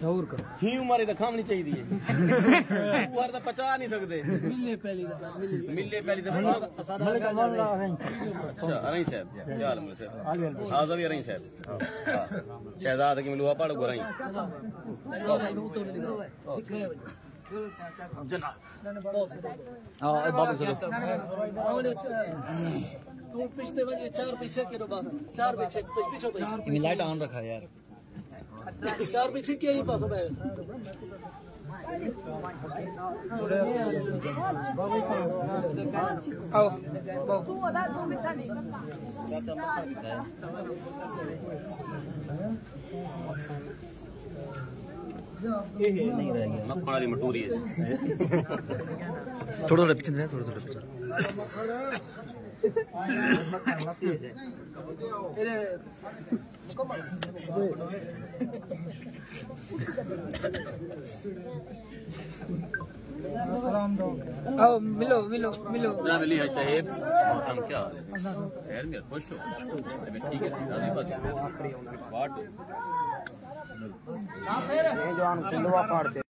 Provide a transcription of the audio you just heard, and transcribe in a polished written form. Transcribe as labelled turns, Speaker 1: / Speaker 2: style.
Speaker 1: शौर का
Speaker 2: ही उम्र तो खानी चाहिए तू तो पचा नहीं सकते मिले पहली अच्छा अरई साहब क्या हाल है साहब हाँ सभी अरई साहब शहजाद की मिलूआ पढ़ गो रही
Speaker 1: बाबू चलो
Speaker 3: तू पिछले बजे 4 पीछे के 4 पीछे
Speaker 1: लाइट ऑन रखा यार
Speaker 3: 4 पीछे के ही पास है आओ तू उधर 2 मिनट
Speaker 1: नहीं रहेगी
Speaker 2: मक्खन वाली मटूरी है
Speaker 1: थोड़ा थोड़ा पीछे थोड़ा थोड़ा पीछे
Speaker 3: आओ मिलो मिलो मिलो
Speaker 2: मिली है साहेब हम क्या खैर मेरे खुश हो ठीक है बात